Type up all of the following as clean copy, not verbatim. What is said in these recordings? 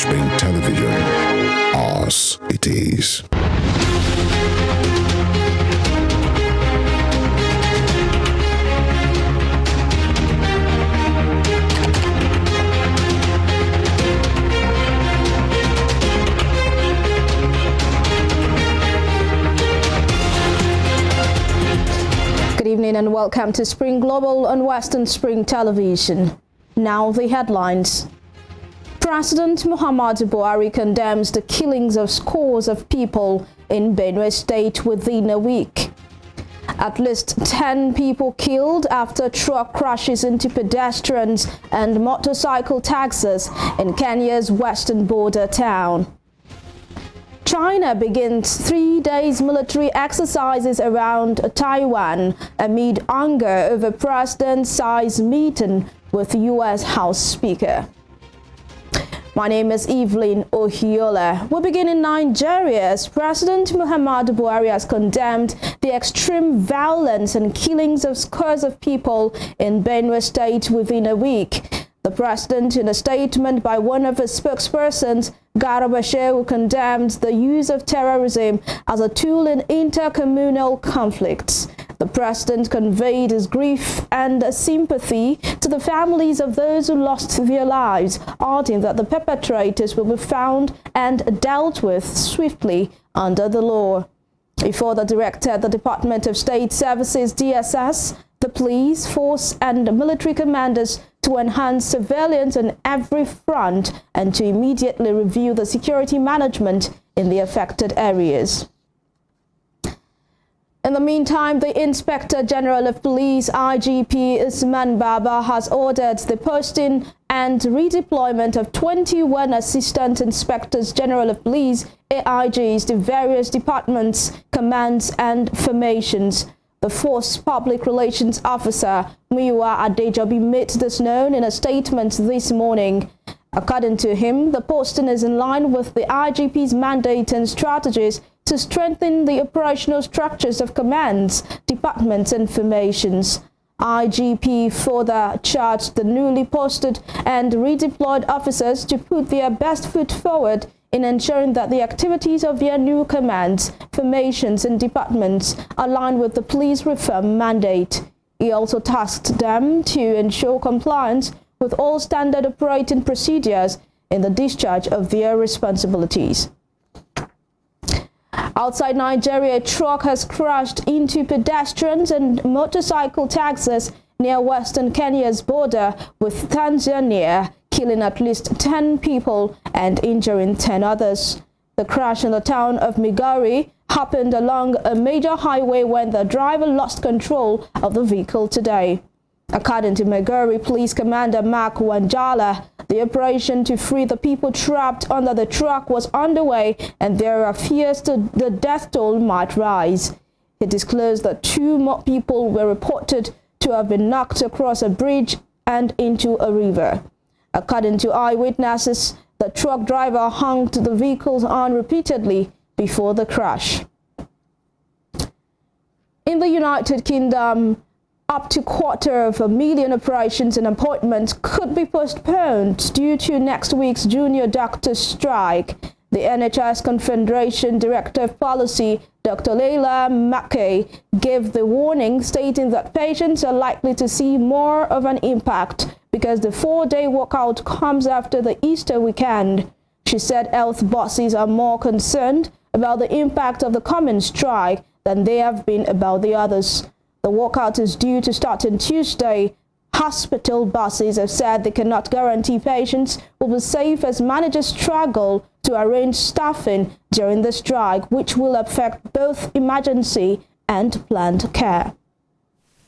Spring Television. Ours it is. Good evening and welcome to Spring Global on Western Spring Television. Now the headlines. President Muhammadu Buhari condemns the killings of scores of people in Benue State within a week. At least 10 people killed after truck crashes into pedestrians and motorcycle taxis in Kenya's western border town. China begins 3 days military exercises around Taiwan amid anger over President Xi's meeting with U.S. House Speaker. My name is Evelyn Ohiola. We begin in Nigeria as President Muhammadu Buhari has condemned the extreme violence and killings of scores of people in Benue State within a week. The president, in a statement by one of his spokespersons, Garba Shehu, condemned the use of terrorism as a tool in intercommunal conflicts. The president conveyed his grief and sympathy to the families of those who lost their lives, adding that the perpetrators will be found and dealt with swiftly under the law. He further directed the Department of State Services, DSS, the police force and military commanders to enhance surveillance on every front and to immediately review the security management in the affected areas. In the meantime, the Inspector General of Police, IGP Usman Baba, has ordered the posting and redeployment of 21 Assistant Inspectors General of Police, AIGs, to various departments, commands and formations. The Force Public Relations Officer, Muyiwa Adejobi, made this known in a statement this morning. According to him, the posting is in line with the IGP's mandate and strategies to strengthen the operational structures of commands, departments and formations. IGP further charged the newly posted and redeployed officers to put their best foot forward in ensuring that the activities of their new commands, formations and departments align with the police reform mandate. He also tasked them to ensure compliance with all standard operating procedures in the discharge of their responsibilities. Outside Nigeria, a truck has crashed into pedestrians and motorcycle taxis near western Kenya's border with Tanzania, killing at least 10 people and injuring 10 others. The crash in the town of Migori happened along a major highway when the driver lost control of the vehicle today. According to Migori Police Commander Mark Wanjala, the operation to free the people trapped under the truck was underway and there are fears that the death toll might rise. He disclosed that 2 more people were reported to have been knocked across a bridge and into a river. According to eyewitnesses, the truck driver honked the vehicle's horn repeatedly before the crash. In the United Kingdom, up to 250,000 operations and appointments could be postponed due to next week's junior doctors' strike. The NHS Confederation Director of Policy, Dr. Leila Mackay, gave the warning, stating that patients are likely to see more of an impact because the 4-day walkout comes after the Easter weekend. She said health bosses are more concerned about the impact of the coming strike than they have been about the others. The walkout is due to start on Tuesday. Hospital bosses have said they cannot guarantee patients will be safe as managers struggle to arrange staffing during the strike, which will affect both emergency and planned care.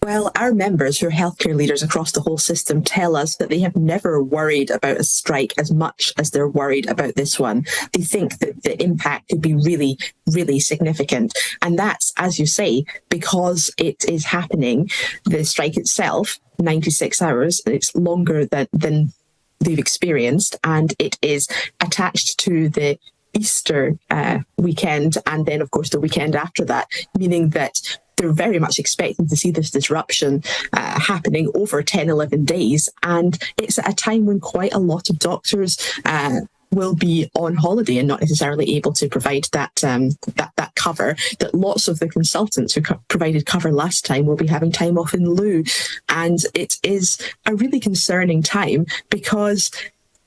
Well, our members who are healthcare leaders across the whole system tell us that they have never worried about a strike as much as they're worried about this one. They think that the impact could be really, really significant. And that's, as you say, because it is happening, the strike itself, 96 hours, it's longer than they've experienced, and it is attached to the Easter weekend and then, of course, the weekend after that, meaning that they're very much expecting to see this disruption happening over 10, 11 days. And it's at a time when quite a lot of doctors will be on holiday and not necessarily able to provide that that cover, that lots of the consultants who provided cover last time will be having time off in lieu. And it is a really concerning time because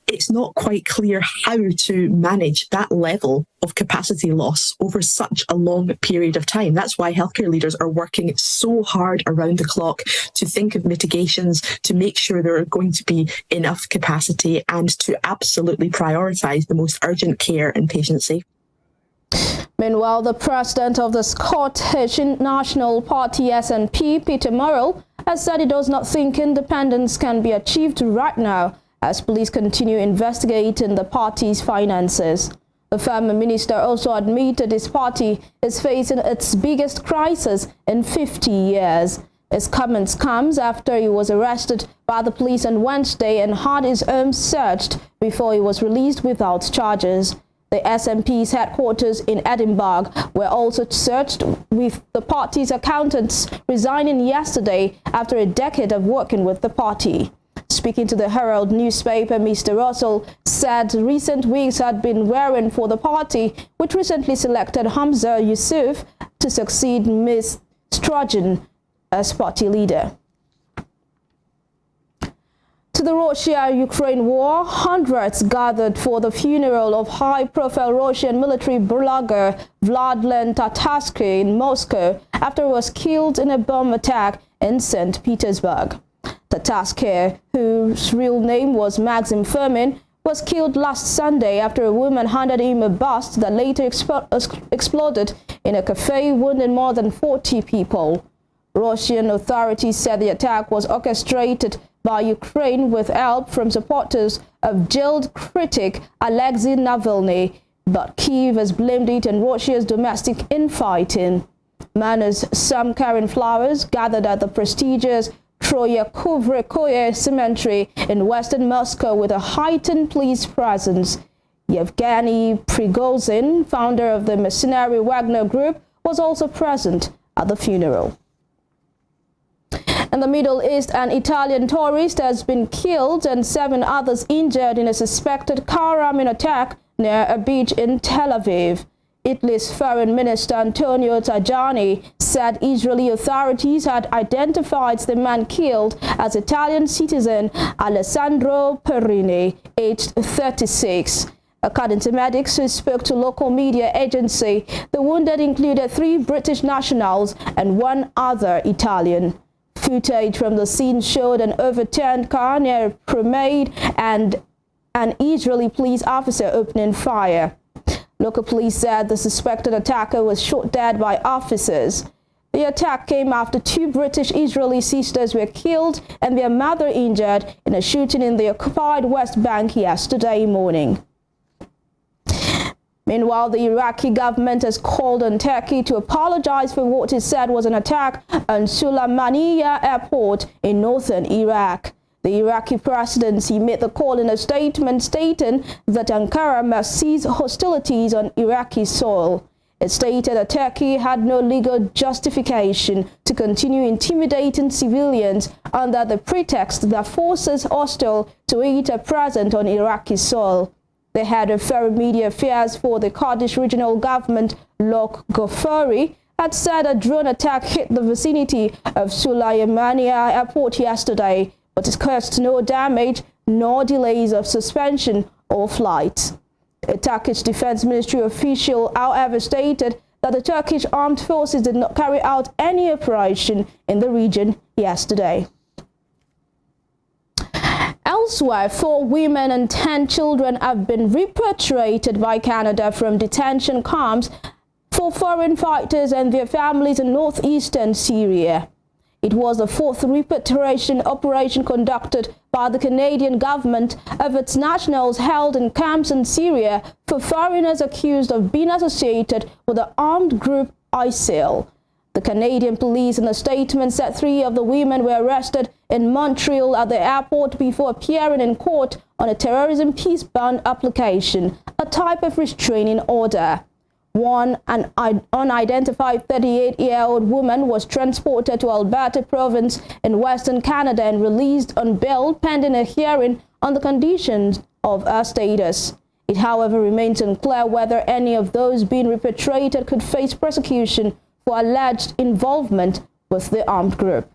it's not quite clear how to manage that level of capacity loss over such a long period of time. That's why healthcare leaders are working so hard around the clock to think of mitigations, to make sure there are going to be enough capacity, and to absolutely prioritise the most urgent care and patient safety. Meanwhile, the president of the Scottish National Party SNP, Peter Murrell, has said he does not think independence can be achieved right now, as police continue investigating the party's finances. The former minister also admitted his party is facing its biggest crisis in 50 years. His comments comes after he was arrested by the police on Wednesday and had his home searched before he was released without charges. The SNP's headquarters in Edinburgh were also searched, with the party's accountants resigning yesterday after a decade of working with the party. Speaking to the Herald newspaper, Mr. Russell said recent weeks had been wearing for the party, which recently selected Hamza Yusuf to succeed Ms. Sturgeon as party leader. To the Russia-Ukraine war, hundreds gathered for the funeral of high-profile Russian military blogger Vladlen Tatarsky in Moscow after he was killed in a bomb attack in St. Petersburg. Tatarsky, whose real name was Maxim Firmin, was killed last Sunday after a woman handed him a bust that later exploded in a cafe, wounding more than 40 people. Russian authorities said the attack was orchestrated by Ukraine with help from supporters of jailed critic Alexei Navalny, but Kyiv has blamed it on Russia's domestic infighting. Manners, some carrying flowers, gathered at the prestigious Troyekurovskoye Cemetery in western Moscow with a heightened police presence. Yevgeny Prigozhin, founder of the mercenary Wagner Group, was also present at the funeral. In the Middle East, an Italian tourist has been killed and 7 others injured in a suspected car-ramming attack near a beach in Tel Aviv. Italy's Foreign Minister Antonio Tajani said Israeli authorities had identified the man killed as Italian citizen Alessandro Perini, aged 36. According to medics who spoke to local media agency, the wounded included 3 British nationals and 1 other Italian. Footage from the scene showed an overturned car near a promenade and an Israeli police officer opening fire. Local police said the suspected attacker was shot dead by officers. The attack came after 2 British Israeli sisters were killed and their mother injured in a shooting in the occupied West Bank yesterday morning. Meanwhile, the Iraqi government has called on Turkey to apologize for what it said was an attack on Sulaymaniyah Airport in northern Iraq. The Iraqi presidency made the call in a statement stating that Ankara must cease hostilities on Iraqi soil. It stated that Turkey had no legal justification to continue intimidating civilians under the pretext that forces hostile to it are present on Iraqi soil. The head of foreign media affairs for the Kurdish regional government, Lok Ghaffari, had said a drone attack hit the vicinity of Sulaymaniyah Airport yesterday, but it caused no damage nor delays of suspension or flights. A Turkish Defense Ministry official, however, stated that the Turkish armed forces did not carry out any operation in the region yesterday. Elsewhere, 4 women and 10 children have been repatriated by Canada from detention camps for foreign fighters and their families in northeastern Syria. It was the 4th repatriation operation conducted by the Canadian government of its nationals held in camps in Syria for foreigners accused of being associated with the armed group ISIL. The Canadian police in a statement said 3 of the women were arrested in Montreal at the airport before appearing in court on a terrorism peace bond application, a type of restraining order. One, an unidentified 38-year-old woman, was transported to Alberta province in Western Canada and released on bail pending a hearing on the conditions of her status. It, however, remains unclear whether any of those being repatriated could face prosecution for alleged involvement with the armed group.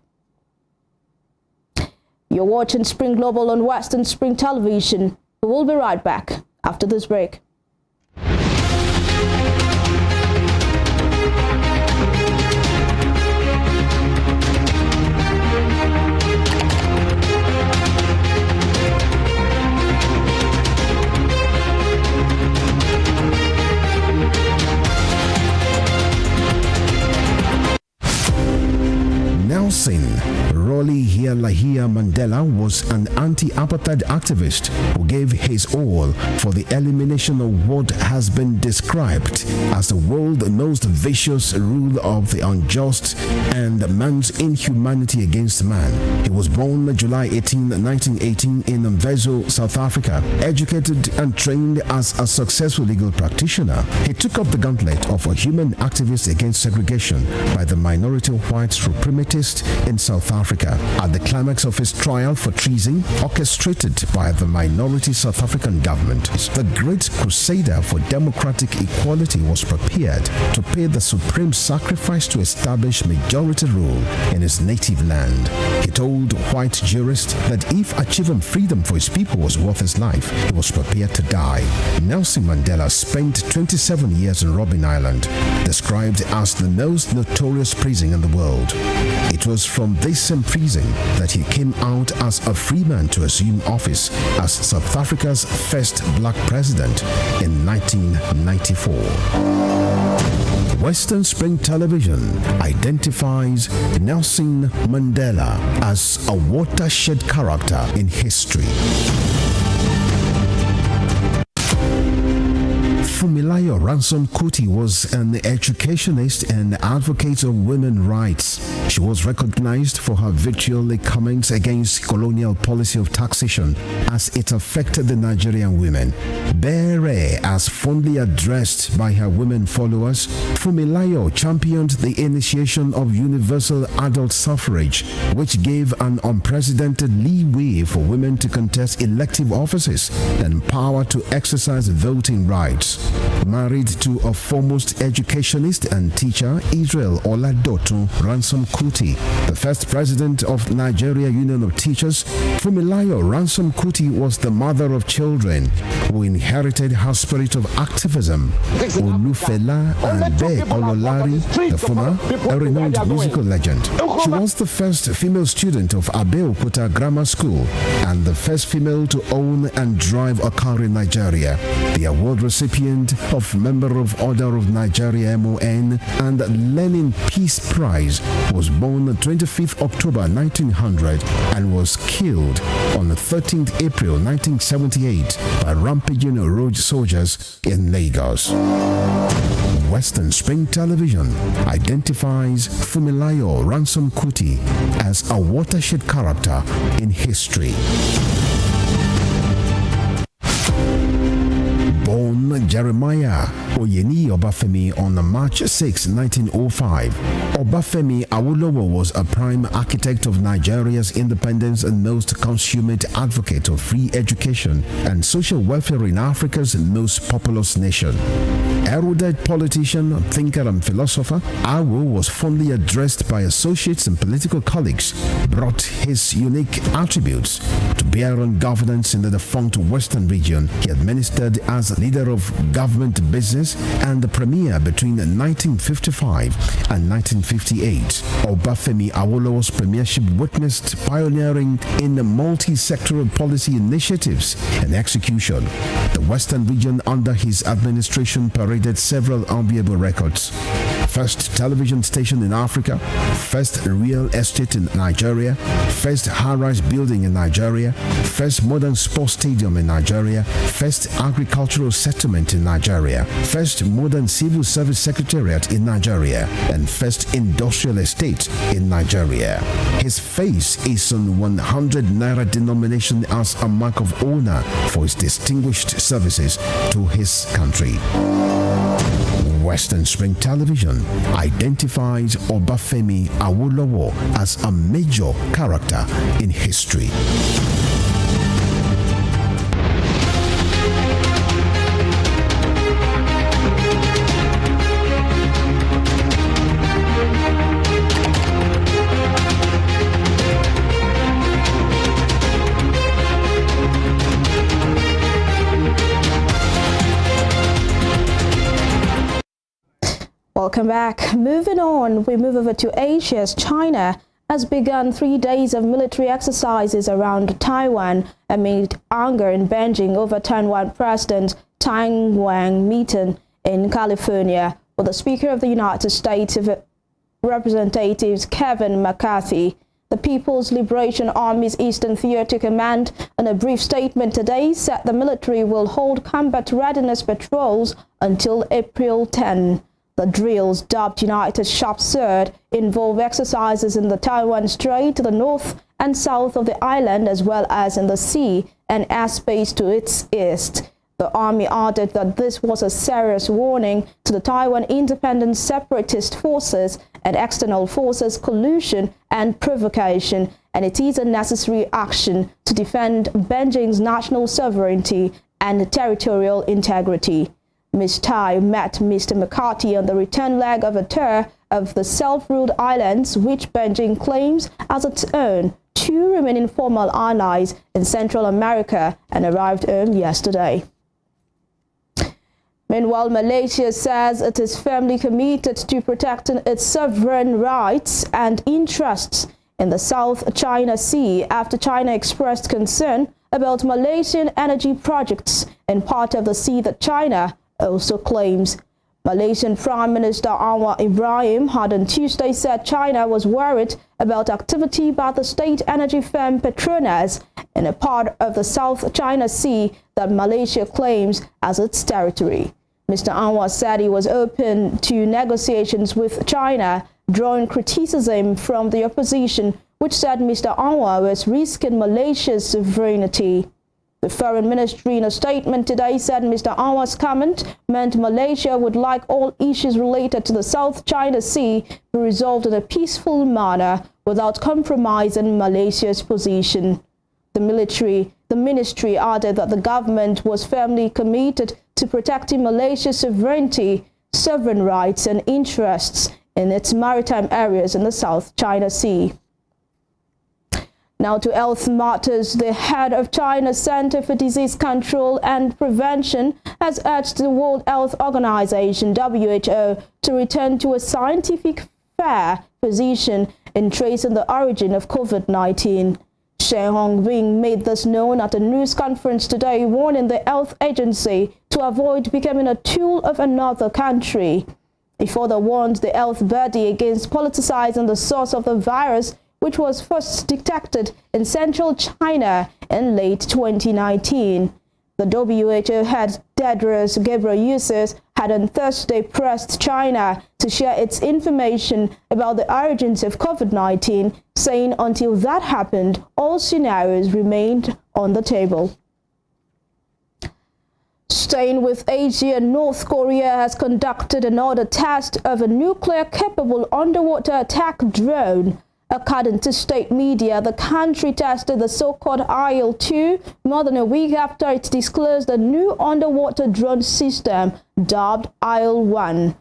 You're watching Spring Global on Western Spring Television. We will be right back after this break. Nelson Rolihlahla Mandela was an anti-apartheid activist who gave his all for the elimination of what has been described as the world's most vicious rule of the unjust and man's inhumanity against man. He was born July 18, 1918 in Mvezo, South Africa. Educated and trained as a successful legal practitioner, he took up the gauntlet of a human activist against segregation by the minority white suprematists in South Africa. At the climax of his trial for treason, orchestrated by the minority South African government, the great crusader for democratic equality was prepared to pay the supreme sacrifice to establish majority rule in his native land. He told white jurists that if achieving freedom for his people was worth his life, he was prepared to die. Nelson Mandela spent 27 years in Robben Island, described as the most notorious prison in the world. It was from this same prison that he came out as a free man to assume office as South Africa's first black president in 1994. Western Spring Television identifies Nelson Mandela as a watershed character in history. Funmilayo Ransome Kuti was an educationist and advocate of women's rights. She was recognized for her vitriolic comments against colonial policy of taxation as it affected the Nigerian women. Bere, as fondly addressed by her women followers, Funmilayo championed the initiation of universal adult suffrage, which gave an unprecedented leeway for women to contest elective offices and power to exercise voting rights. Married to a foremost educationist and teacher, Israel Oladoto Ransome Kuti, the first president of Nigeria Union of Teachers, Funmilayo Ransome Kuti was the mother of children who inherited her spirit of activism. Olufela Ande Ololari, the former, a renowned musical legend. She was the first female student of Abeokuta Grammar School and the first female to own and drive a car in Nigeria. The award recipient of Member of Order of Nigeria MON and Lenin Peace Prize, was born on 25th October 1900 and was killed on the 13th April 1978 by rampaging road soldiers in Lagos. Western Spring Television identifies Funmilayo Ransome Kuti as a watershed character in history. Born Jeremiah Oyeni Obafemi on March 6, 1905, Obafemi Awolowo was a prime architect of Nigeria's independence and most consummate advocate of free education and social welfare in Africa's most populous nation. Erudite politician, thinker, and philosopher, Awo was fondly addressed by associates and political colleagues, brought his unique attributes to bear on governance in the defunct Western region. He administered as leader of government business and the premier between 1955 and 1958. Obafemi Awolowo's premiership witnessed pioneering in multi-sectoral policy initiatives and execution. The Western region under his administration paraded several enviable records. First television station in Africa, first real estate in Nigeria, first high-rise building in Nigeria, first modern sports stadium in Nigeria, first agricultural settlement in Nigeria, first modern civil service secretariat in Nigeria, and first industrial estate in Nigeria. His face is on 100 naira denomination as a mark of honor for his distinguished services to his country. Western Spring Television identifies Obafemi Awolowo as a major character in history. Welcome back. Moving on, we move over to Asia as China has begun 3 days of military exercises around Taiwan amid anger in Beijing over Taiwan President Tsai Ing-wen meeting in California with the Speaker of the United States Representatives Kevin McCarthy. The People's Liberation Army's Eastern Theater Command, in a brief statement today, said the military will hold combat readiness patrols until April 10. The drills, dubbed United Sharp Sword, involve exercises in the Taiwan Strait to the north and south of the island, as well as in the sea and airspace to its east. The army added that this was a serious warning to the Taiwan independent separatist forces and external forces' collusion and provocation, and it is a necessary action to defend Beijing's national sovereignty and territorial integrity. Ms. Tsai met Mr. McCarthy on the return leg of a tour of the self-ruled islands, which Beijing claims as its own, two remaining formal allies in Central America, and arrived home yesterday. Meanwhile, Malaysia says it is firmly committed to protecting its sovereign rights and interests in the South China Sea after China expressed concern about Malaysian energy projects in part of the sea that China also claims. Malaysian Prime Minister Anwar Ibrahim had on Tuesday said China was worried about activity by the state energy firm Petronas in a part of the South China Sea that Malaysia claims as its territory. Mr. Anwar said he was open to negotiations with China, drawing criticism from the opposition, which said Mr. Anwar was risking Malaysia's sovereignty. The Foreign Ministry in a statement today said Mr. Anwar's comment meant Malaysia would like all issues related to the South China Sea be resolved in a peaceful manner without compromising Malaysia's position. The ministry added that the government was firmly committed to protecting Malaysia's sovereignty, sovereign rights and interests in its maritime areas in the South China Sea. Now to health matters. The head of China's Center for Disease Control and Prevention has urged the World Health Organization, WHO, to return to a scientific, fair position in tracing the origin of COVID-19. Shen Hongbing made this known at a news conference today, warning the health agency to avoid becoming a tool of another country. He further warned the health body against politicizing the source of the virus, which was first detected in central China in late 2019. The WHO head Tedros Ghebreyesus had on Thursday pressed China to share its information about the origins of COVID-19, saying until that happened, all scenarios remained on the table. Staying with Asia, North Korea has conducted another test of a nuclear-capable underwater attack drone. According to state media, the country tested the so-called IL-2 more than a week after it disclosed a new underwater drone system dubbed IL-1.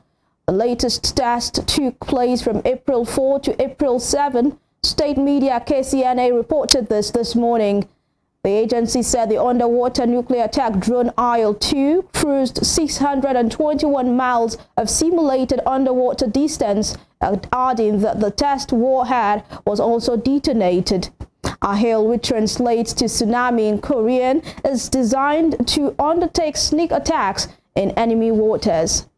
The latest test took place from April 4 to April 7. State media KCNA reported this morning. The agency said the underwater nuclear attack drone IL-2 cruised 621 miles of simulated underwater distance, adding that the test warhead was also detonated. AHAL, which translates to tsunami in Korean, is designed to undertake sneak attacks in enemy waters.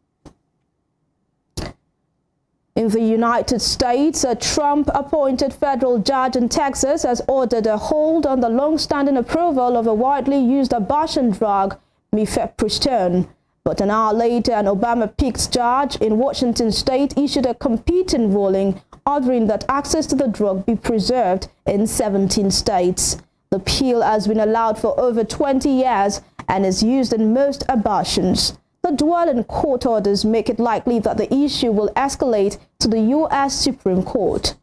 In the United States, a Trump-appointed federal judge in Texas has ordered a hold on the long-standing approval of a widely used abortion drug, mifepristone. But an hour later, an Obama-picked judge in Washington state issued a competing ruling ordering that access to the drug be preserved in 17 states. The pill has been allowed for over 20 years and is used in most abortions. The dwelling court orders make it likely that the issue will escalate to the U.S. Supreme Court.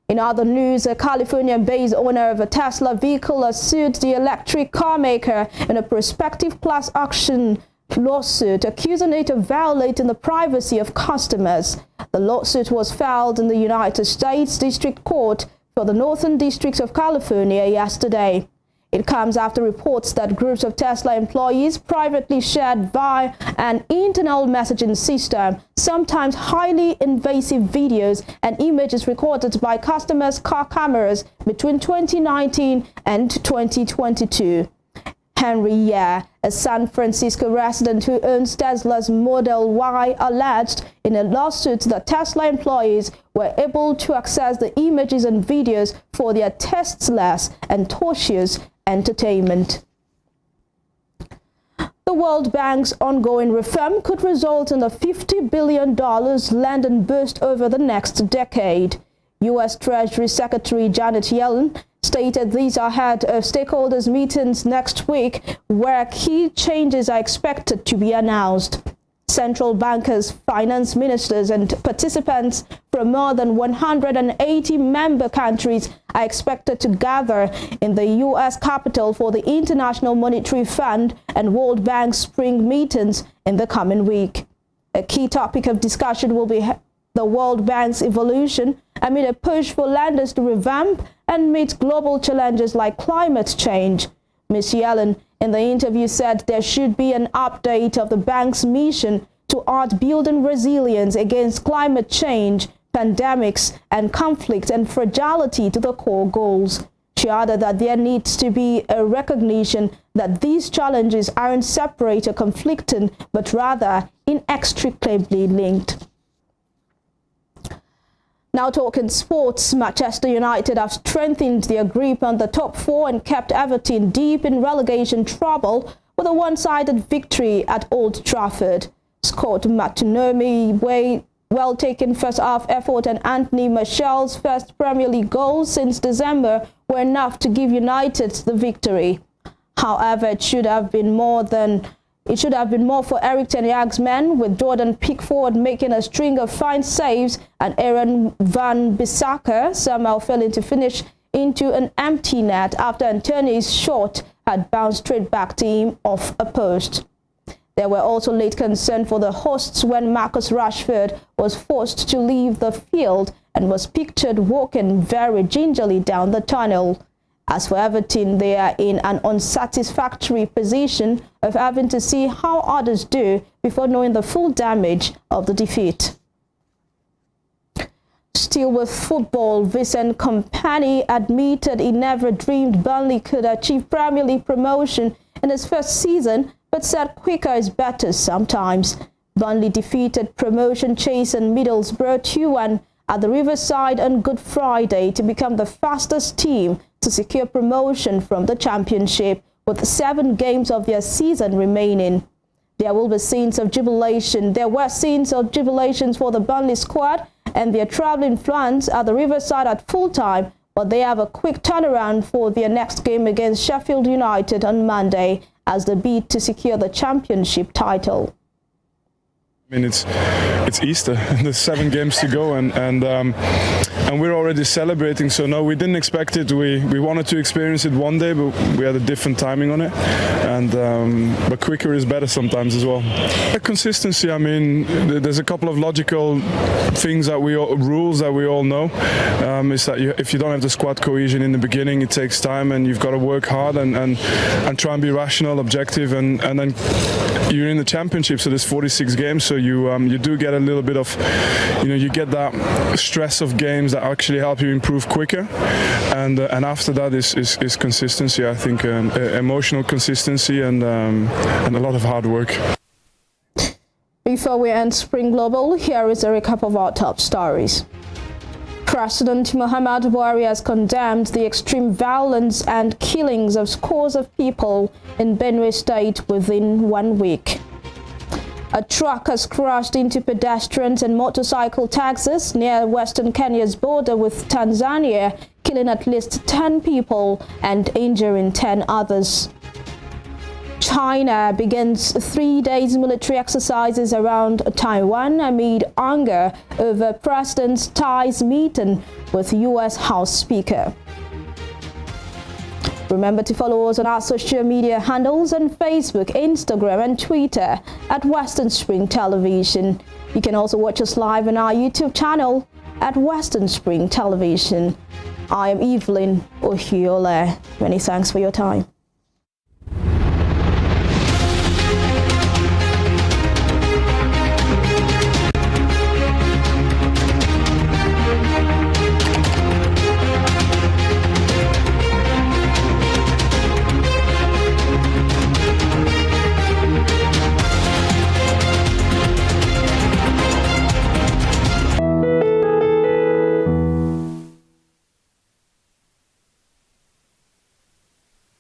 In other news, a California-based owner of a Tesla vehicle has sued the electric car maker in a prospective class action lawsuit, accusing it of violating the privacy of customers. The lawsuit was filed in the United States District Court for the Northern District of California yesterday. It comes after reports that groups of Tesla employees privately shared via an internal messaging system, sometimes highly invasive videos and images recorded by customers' car cameras between 2019 and 2022. Henry Ye, a San Francisco resident who owns Tesla's Model Y, alleged in a lawsuit that Tesla employees were able to access the images and videos for their tasteless and tortious entertainment. The World Bank's ongoing reform could result in a $50 billion lending boost over the next decade. U.S. Treasury Secretary Janet Yellen stated these ahead of stakeholders' meetings next week, where key changes are expected to be announced. Central bankers, finance ministers, and participants from more than 180 member countries are expected to gather in the U.S. Capitol for the International Monetary Fund and World Bank spring meetings in the coming week. A key topic of discussion will be the World Bank's evolution amid a push for lenders to revamp and meet global challenges like climate change. Ms. Yellen, in the interview, said there should be an update of the bank's mission to add building resilience against climate change, pandemics, and conflict and fragility to the core goals. She added that there needs to be a recognition that these challenges aren't separate or conflicting, but rather inextricably linked. Now talking sports, Manchester United have strengthened their grip on the top four and kept Everton deep in relegation trouble with a one-sided victory at Old Trafford. Scott McTominay's well-taken first-half effort and Anthony Martial's first Premier League goals since December were enough to give United the victory. However, it should have been more for Erik ten Hag's men, with Jordan Pickford making a string of fine saves and Aaron van Bissaka somehow failing to finish into an empty net after Antony's shot had bounced straight back to him off a post. There were also late concerns for the hosts when Marcus Rashford was forced to leave the field and was pictured walking very gingerly down the tunnel. As for Everton, they are in an unsatisfactory position of having to see how others do before knowing the full damage of the defeat. Still with football, Vincent Kompany admitted he never dreamed Burnley could achieve Premier League promotion in his first season, but said quicker is better sometimes. Burnley defeated promotion chasing Middlesbrough 2-1 at the Riverside on Good Friday to become the fastest team to secure promotion from the Championship, with 7 games of their season remaining. There were scenes of jubilation for the Burnley squad and their travelling fans at the Riverside at full time, but they have a quick turnaround for their next game against Sheffield United on Monday as they bid to secure the Championship title. I mean, it's Easter. There's 7 games to go, and we're already celebrating. So no, we didn't expect it. We wanted to experience it one day, but we had a different timing on it. And but quicker is better sometimes as well. Consistency. I mean, there's a couple of logical things rules that we all know. Is that if you don't have the squad cohesion in the beginning, it takes time, and you've got to work hard and try and be rational, objective, and then you're in the Championship. So there's 46 games. So you do get a little bit of, you get that stress of games that actually help you improve quicker, and after that is consistency. I think emotional consistency and a lot of hard work. Before we end Spring Global, here is a recap of our top stories. President Muhammadu Buhari has condemned the extreme violence and killings of scores of people in Benue State within 1 week. A truck has crashed into pedestrians and motorcycle taxis near western Kenya's border with Tanzania, killing at least 10 people and injuring 10 others. China begins 3 days military exercises around Taiwan amid anger over President Tsai's meeting with U.S. House Speaker. Remember to follow us on our social media handles on Facebook, Instagram, and Twitter at Western Spring Television. You can also watch us live on our YouTube channel at Western Spring Television. I am Evelyn Ohiole. Many thanks for your time.